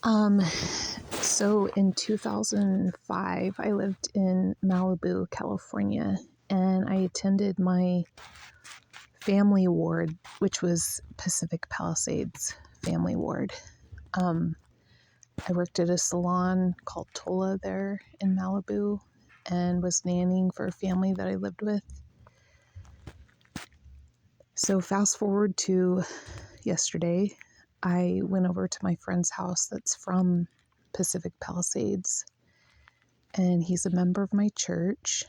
Um, so in 2005, I lived in Malibu, California, and I attended my family ward, which was Pacific Palisades Family Ward. Um, I worked at a salon called Tola there in Malibu and was nannying for a family that I lived with. So fast forward to yesterday, I went over to my friend's house that's from Pacific Palisades, and he's a member of my church,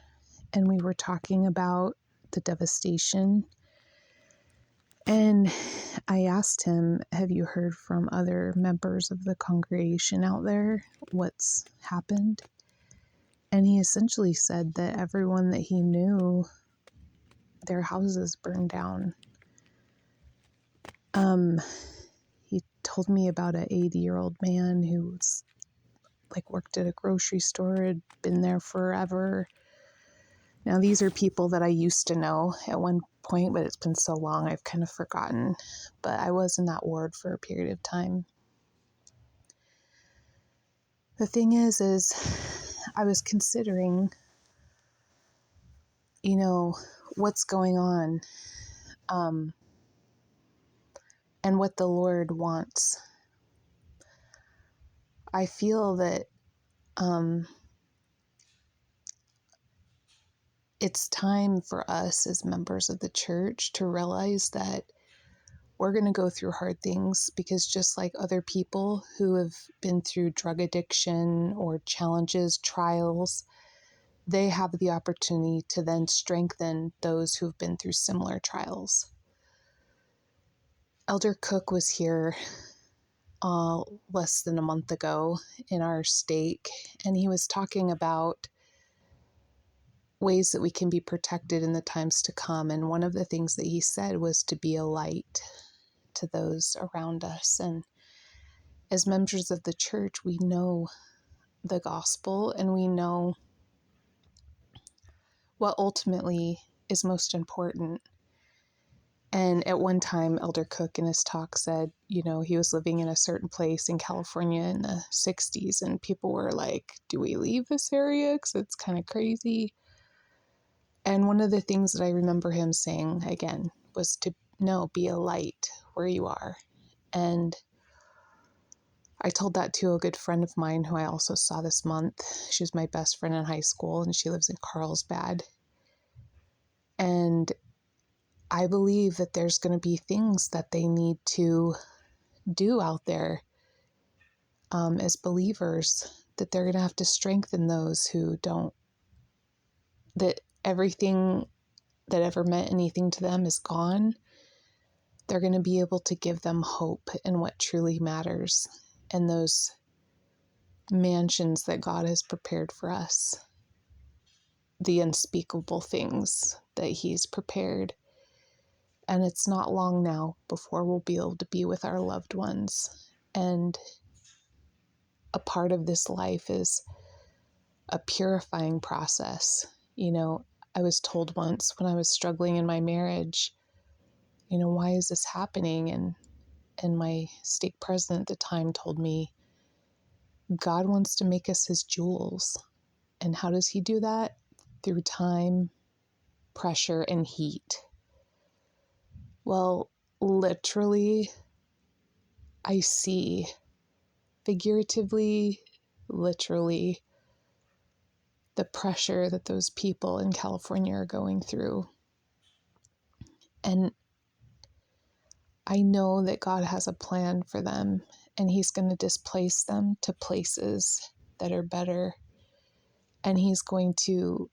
and we were talking about the devastation. And I asked him, have you heard from other members of the congregation out there what's happened? And he essentially said that everyone that he knew, their houses burned down. He told me about an 80-year-old man who's worked at a grocery store, had been there forever. Now, these are people that I used to know at one point, but it's been so long I've kind of forgotten. But I was in that ward for a period of time. The thing is I was considering, what's going on, and what the Lord wants. I feel that it's time for us as members of the church to realize that we're going to go through hard things, because just like other people who have been through drug addiction or challenges, trials, they have the opportunity to then strengthen those who've been through similar trials. Elder Cook was here less than a month ago in our stake, and he was talking about ways that we can be protected in the times to come. And one of the things that he said was to be a light to those around us. And as members of the church, we know the gospel, and we know what ultimately is most important. And at one time, Elder Cook in his talk said, he was living in a certain place in California in the 60s, and people were like, do we leave this area? Because it's kind of crazy. And one of the things that I remember him saying, again, was to be a light where you are. And I told that to a good friend of mine who I also saw this month. She was my best friend in high school, and she lives in Carlsbad. And I believe that there's going to be things that they need to do out there as believers, that they're going to have to strengthen those who don't, that everything that ever meant anything to them is gone. They're going to be able to give them hope in what truly matters, and those mansions that God has prepared for us, the unspeakable things that He's prepared. And it's not long now before we'll be able to be with our loved ones. And a part of this life is a purifying process. I was told once when I was struggling in my marriage, why is this happening? And my stake president at the time told me, God wants to make us His jewels. And how does He do that? Through time, pressure, and heat. Well, literally, I see, figuratively, literally, the pressure that those people in California are going through. And I know that God has a plan for them, and He's going to displace them to places that are better. And He's going to